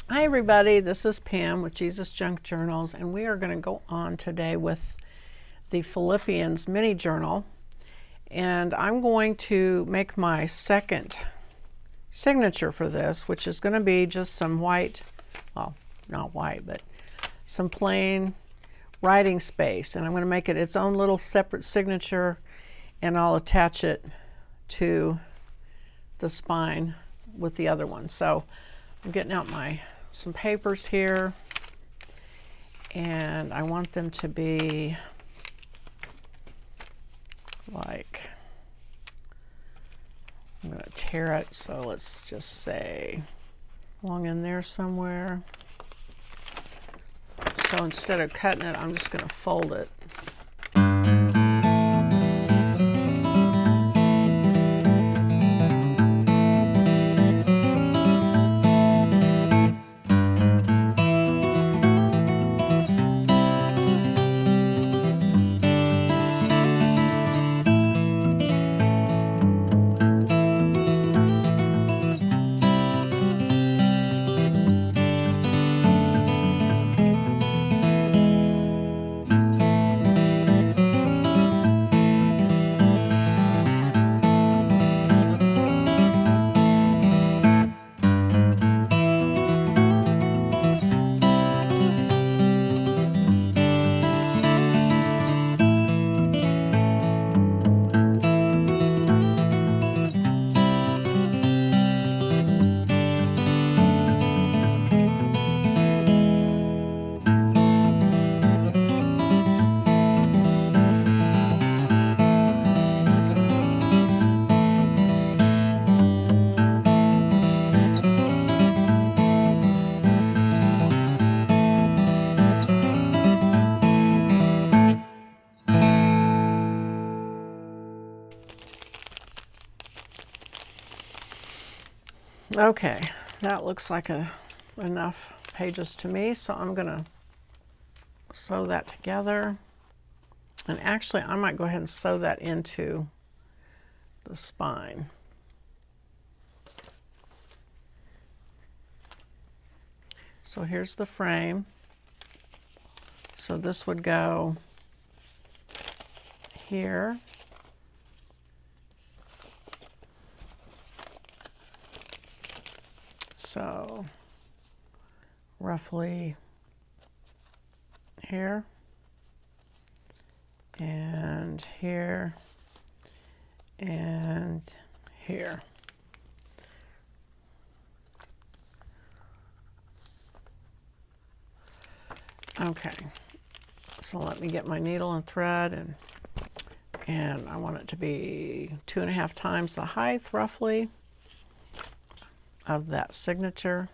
Hi everybody, this is Pam with Jesusjunkjournals, and we are going to go on today with the Philippians mini journal, and I'm going to make my second signature for this, which is going to be just some white, well, not white, but some plain writing space, and I'm going to make it its own little separate signature, and I'll attach it to the spine with the other one. So I'm getting out some papers here, and I want them to be like, I'm going to tear it, so let's just say along in there somewhere. So instead of cutting it, I'm just going to fold it. Okay, that looks like enough pages to me, so I'm going to sew that together. And actually, I might go ahead and sew that into the spine. So here's the frame. So this would go here. So roughly here and here and here. Okay, so let me get my needle and thread, and I want it to be 2.5 times the height roughly of that signature.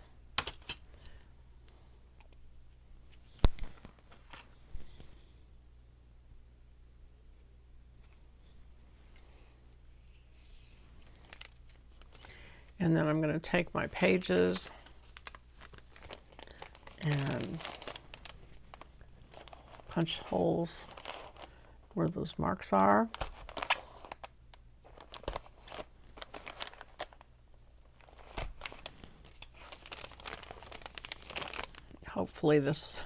And then I'm going to take my pages and punch holes where those marks are. Hopefully this,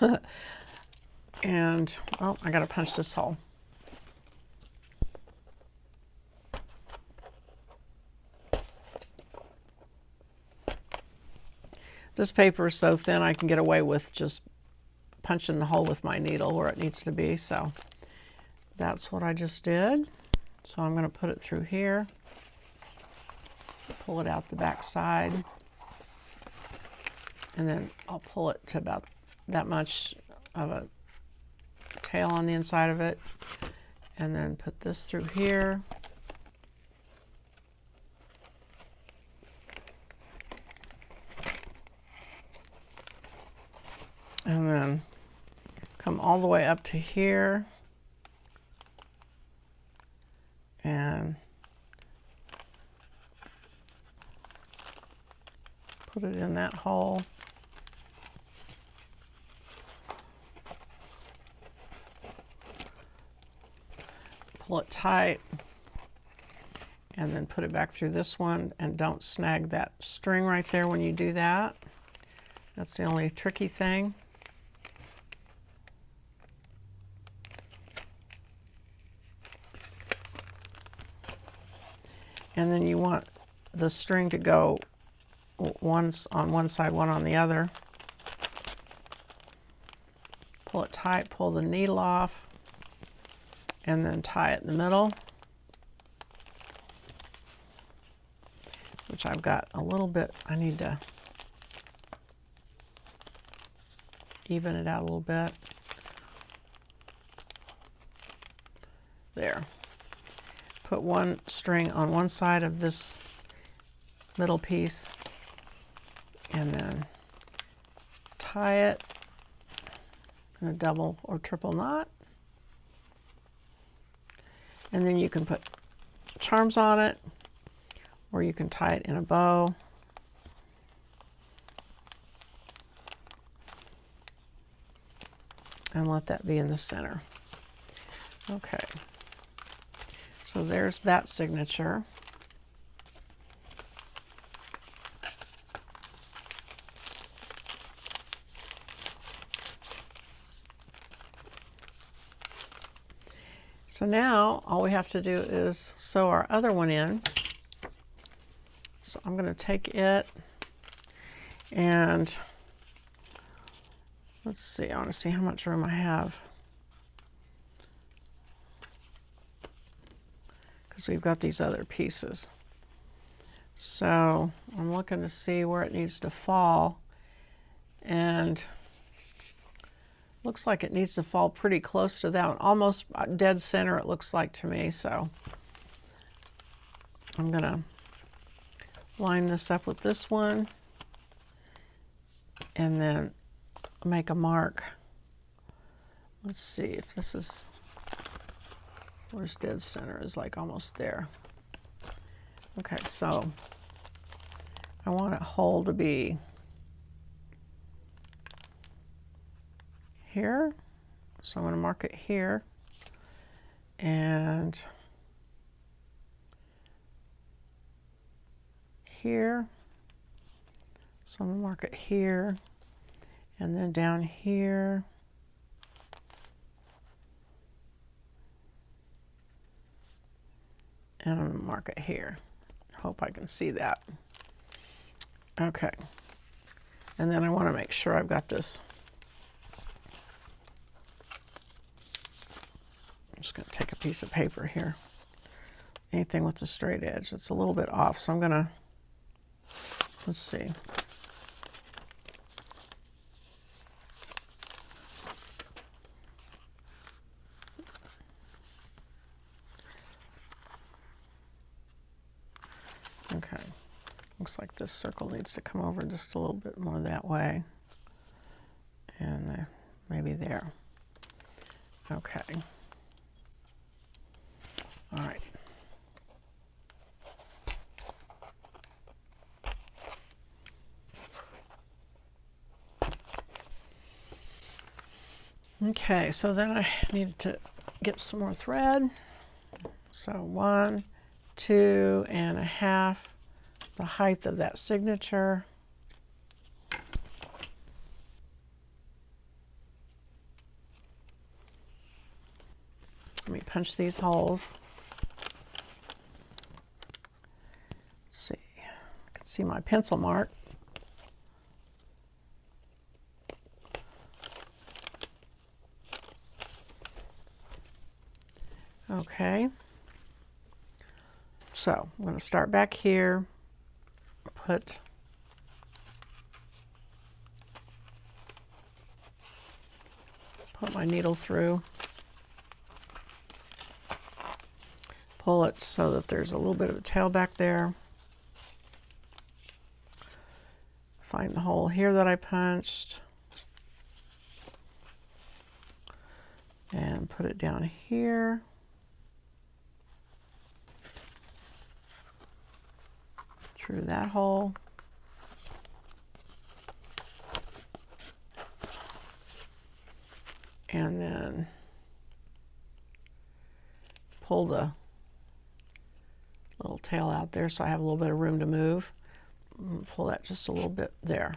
and oh, I got to punch this hole. This paper is so thin I can get away with just punching the hole with my needle where it needs to be. So that's what I just did. So I'm going to put it through here, pull it out the back side, and then I'll pull it to about that much of a tail on the inside of it, and then put this through here. And then come all the way up to here and put it in that hole. Pull it tight and then put it back through this one, and don't snag that string right there when you do that. That's the only tricky thing. And then you want the string to go once on one side, one on the other. Pull it tight, pull the needle off, and then tie it in the middle, which I've got a little bit. I need to even it out a little bit. There. Put one string on one side of this middle piece and then tie it in a double or triple knot. And then you can put charms on it, or you can tie it in a bow. And let that be in the center. Okay. So there's that signature. So now all we have to do is sew our other one in. So I'm going to take it and let's see, I want to see how much room I have. Because we've got these other pieces. So I'm looking to see where it needs to fall, and looks like it needs to fall pretty close to that one, almost dead center it looks like to me. So I'm gonna line this up with this one and then make a mark. Let's see if this is, where's dead center, is like almost there. Okay, so I want a hole to be here. So I'm going to mark it here. And here. So I'm going to mark it here. And then down here. And I'm going to mark it here. Hope I can see that. Okay. And then I want to make sure I've got this. I'm just going to take a piece of paper here. Anything with the straight edge. It's a little bit off, so I'm going to, let's see. Okay, looks like this circle needs to come over just a little bit more that way, and maybe there. Okay, all right. Okay, so then I need to get some more thread. So 1, 2.5, the height of that signature. Let me punch these holes. Let's see, I can see my pencil mark. Okay. So I'm going to start back here, put my needle through, pull it so that there's a little bit of a tail back there, find the hole here that I punched, and put it down here. Through that hole. And then pull the little tail out there so I have a little bit of room to move. Pull that just a little bit there.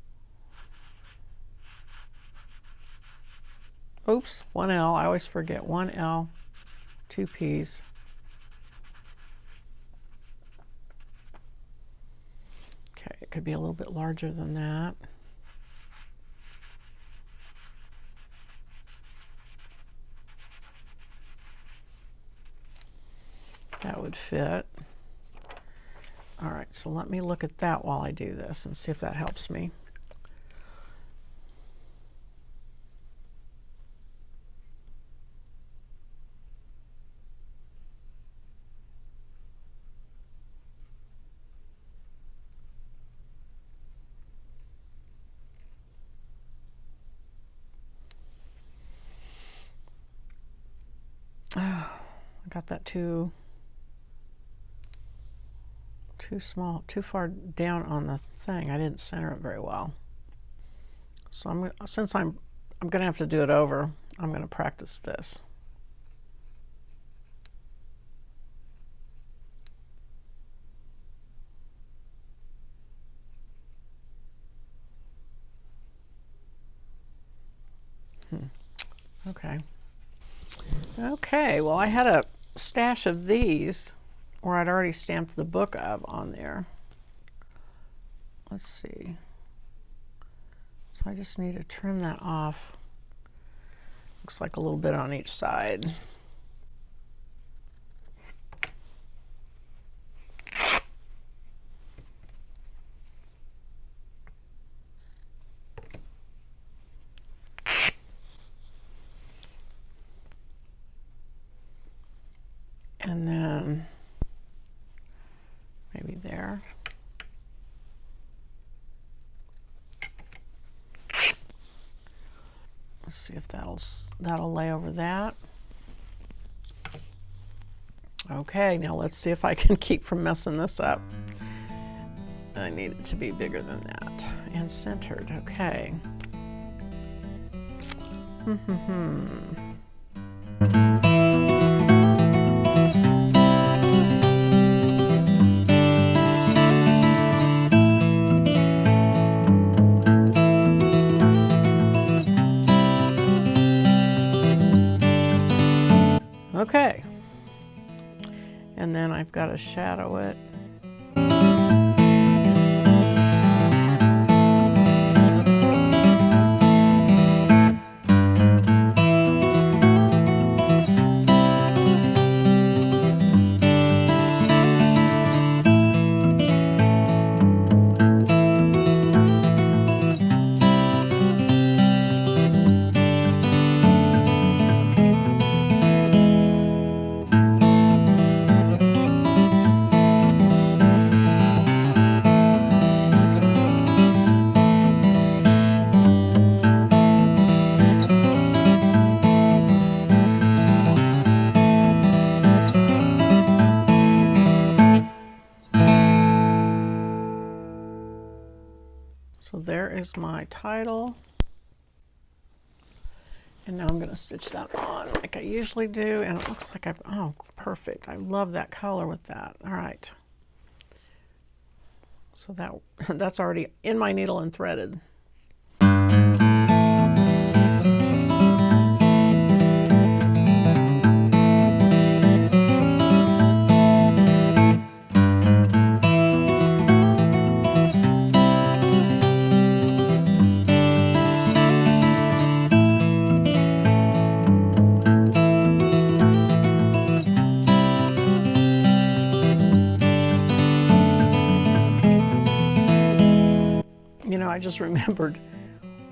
Oops, one L. I always forget. One L, two P's. Okay, it could be a little bit larger than that. That would fit. All right, so let me look at that while I do this and see if that helps me. Oh, I got that too small, too far down on the thing. I didn't center it very well. So since I'm going to have to do it over, I'm going to practice this. Okay. Okay, well, I had a stash of these where I'd already stamped the Book of on there. Let's see. So I just need to trim that off. Looks like a little bit on each side. And then maybe there. Let's see if that'll lay over that. Okay, now let's see if I can keep from messing this up. I need it to be bigger than that and centered. Okay. Okay, and then I've got to shadow it. So there is my title. And now I'm going to stitch that on like I usually do. And it looks like oh, perfect. I love that color with that. All right. So that's already in my needle and threaded. I just remembered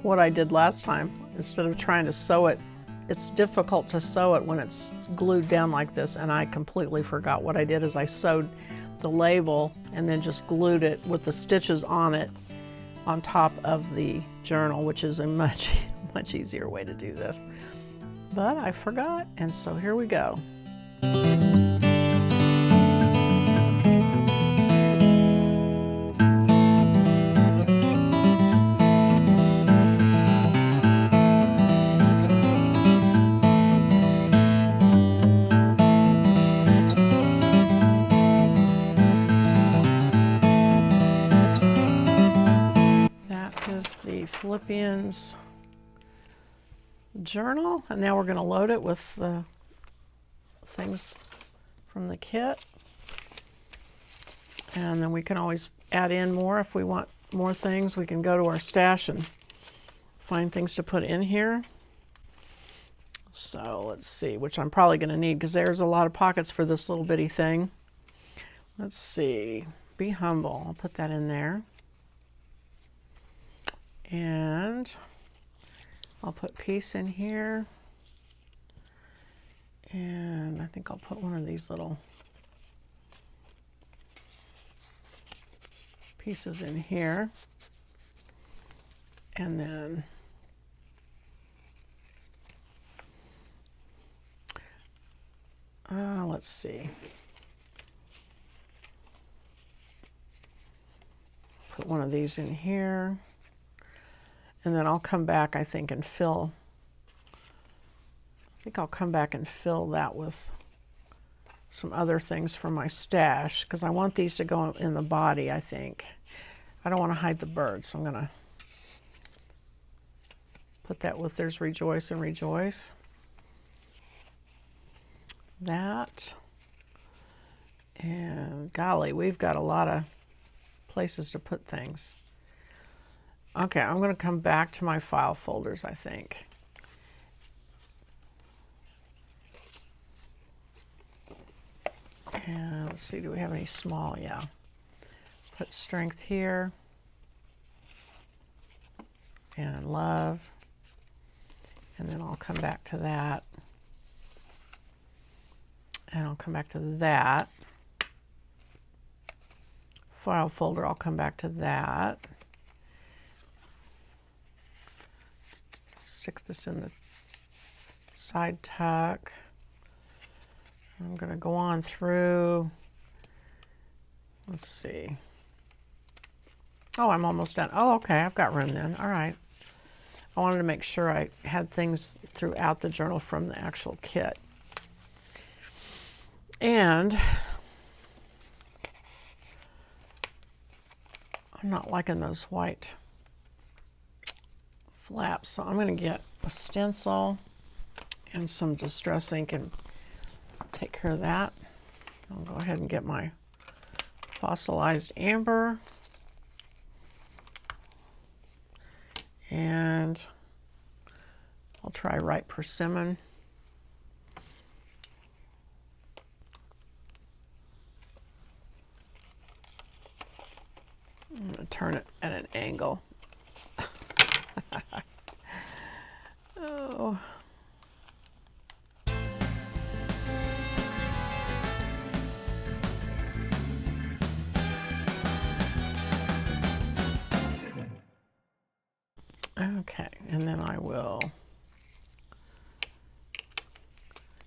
what I did last time. Instead of trying to sew it, it's difficult to sew it when it's glued down like this, and I completely forgot. What I did is I sewed the label and then just glued it with the stitches on it on top of the journal, which is a much easier way to do this. But I forgot, and so here we go. journal, and now we're going to load it with the things from the kit. And then we can always add in more if we want more things. We can go to our stash and find things to put in here. So let's see, which I'm probably going to need because there's a lot of pockets for this little bitty thing. Let's see, be humble. I'll put that in there. And I'll put peace in here. And I think I'll put one of these little pieces in here. And then let's see. Put one of these in here. And then I'll come back, I think, and fill. I think I'll come back and fill that with some other things from my stash because I want these to go in the body, I think. I don't want to hide the birds, so I'm going to put that with there's rejoice and rejoice. That. And golly, we've got a lot of places to put things. Okay, I'm going to come back to my file folders, I think. And let's see, do we have any small? Yeah. Put strength here. And love. And then I'll come back to that. And I'll come back to that. File folder, I'll come back to that. Stick this in the side tuck. I'm going to go on through. Let's see. Oh, I'm almost done. Oh, okay, I've got room then. All right. I wanted to make sure I had things throughout the journal from the actual kit. And I'm not liking those white flaps, so I'm going to get a stencil and some distress ink and take care of that. I'll go ahead and get my fossilized amber. And I'll try ripe persimmon. I'm going to turn it at an angle. Oh. Okay, and then I will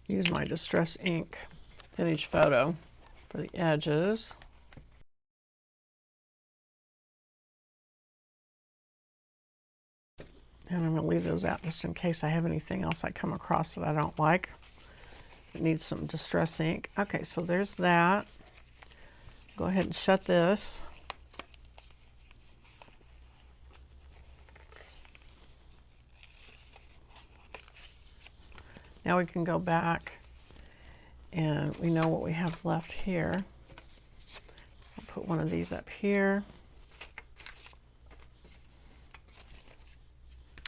use my Distress Ink Vintage Photo for the edges. And I'm going to leave those out just in case I have anything else I come across that I don't like. It needs some Distress Ink. Okay, so there's that. Go ahead and shut this. Now we can go back and we know what we have left here. I'll put one of these up here.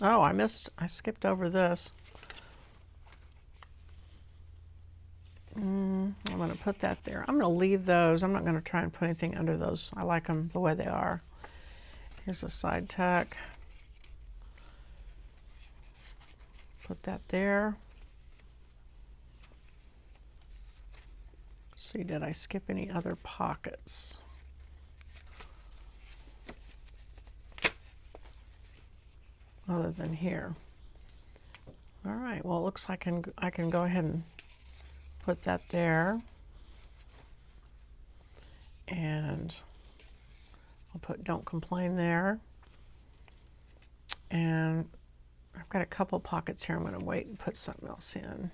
Oh, I skipped over this. I'm going to put that there. I'm going to leave those. I'm not going to try and put anything under those. I like them the way they are. Here's a side tuck. Put that there. See, did I skip any other pockets? Other than here. All right, well, it looks like I can go ahead and put that there. And I'll put Don't Complain there. And I've got a couple pockets here. I'm going to wait and put something else in.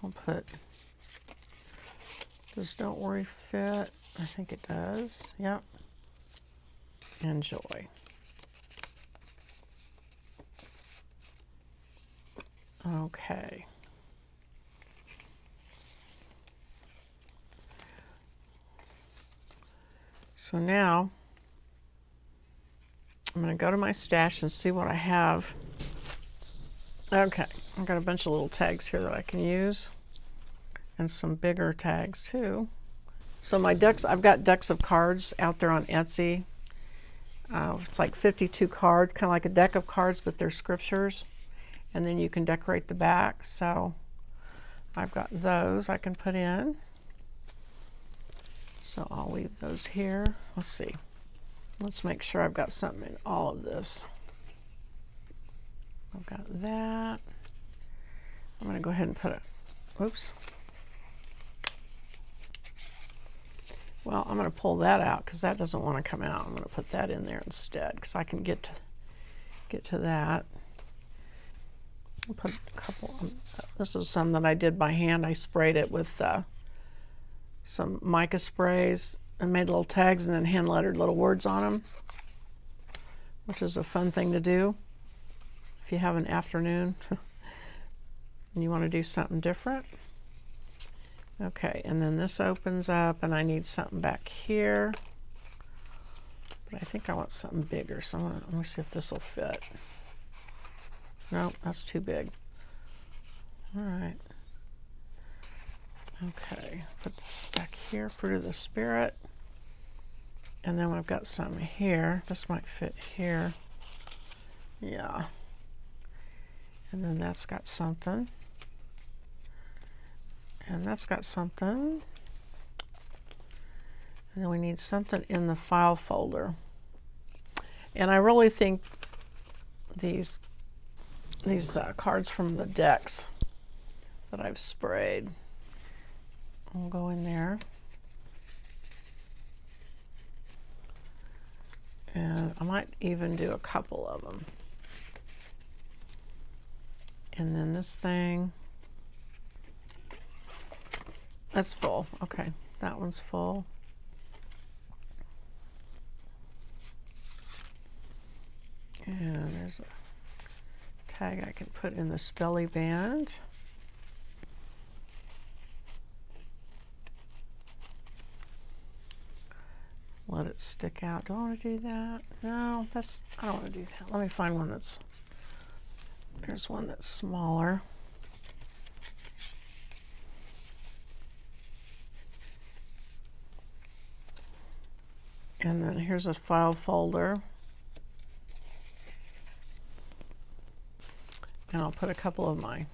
I'll put, does Don't Worry fit? I think it does. Yep. And Joy. Okay. So now I'm going to go to my stash and see what I have. Okay, I've got a bunch of little tags here that I can use, and some bigger tags too. So my decks, I've got decks of cards out there on Etsy. It's like 52 cards, kind of like a deck of cards, but they're scriptures. And then you can decorate the back. So I've got those I can put in. So I'll leave those here. Let's see. Let's make sure I've got something in all of this. I've got that. I'm going to go ahead and put it. Oops. Well, I'm going to pull that out because that doesn't want to come out. I'm going to put that in there instead because I can get to that. I'll put a couple. This is some that I did by hand. I sprayed it with some mica sprays and made little tags and then hand lettered little words on them, which is a fun thing to do if you have an afternoon and you want to do something different. Okay, and then this opens up and I need something back here, but I think I want something bigger, so let me see if this will fit. No, that's too big. All right. Okay, put this back here, Fruit of the Spirit. And then I've got some here. This might fit here. Yeah. And then that's got something. And that's got something. And then we need something in the file folder. And I really think these cards from the decks that I've sprayed will go in there. And I might even do a couple of them. And then this thing, that's full. Okay, that one's full. And there's a tag I can put in the belly band. Let it stick out. Do I want to do that? No, I don't want to do that. Let me find one there's one that's smaller. And then here's a file folder. And I'll put a couple of my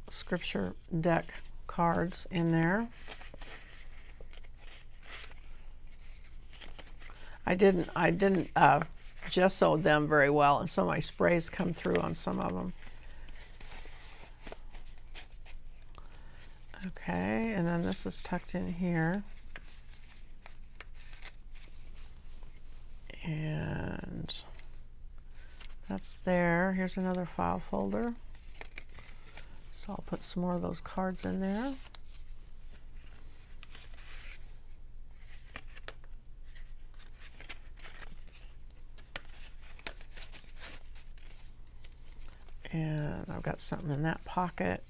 scripture deck cards in there. I didn't gesso them very well, and some of my sprays come through on some of them. Okay, and then this is tucked in here. And that's there. Here's another file folder. So I'll put some more of those cards in there. And I've got something in that pocket.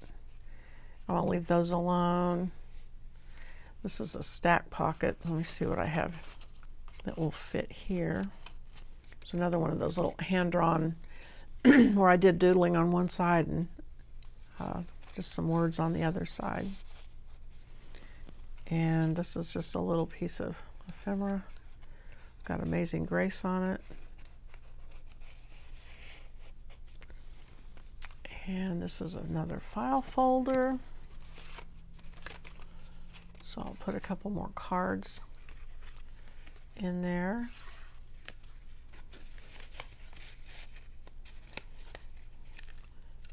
I want to leave those alone. This is a stack pocket. Let me see what I have that will fit here. It's another one of those little hand-drawn where I did doodling on one side and just some words on the other side. And this is just a little piece of ephemera. Got Amazing Grace on it. And this is another file folder. So I'll put a couple more cards in there.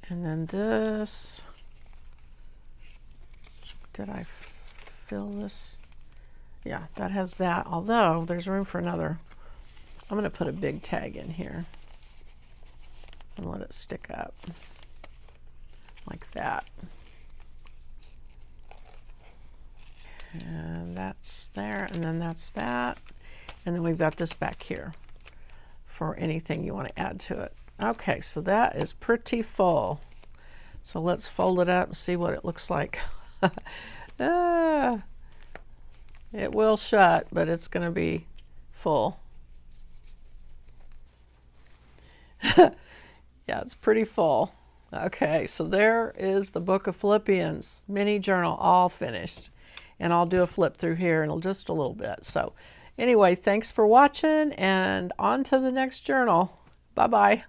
And then this, did I fill this? Yeah, that has that, although there's room for another. I'm going to put a big tag in here and let it stick up like that. And that's there, and then that's that. And then we've got this back here for anything you want to add to it. Okay, so that is pretty full. So let's fold it up and see what it looks like. It will shut, but it's going to be full. Yeah, it's pretty full. Okay, so there is the Book of Philippians mini journal all finished. And I'll do a flip through here in just a little bit. So anyway, thanks for watching, and on to the next journal. Bye-bye.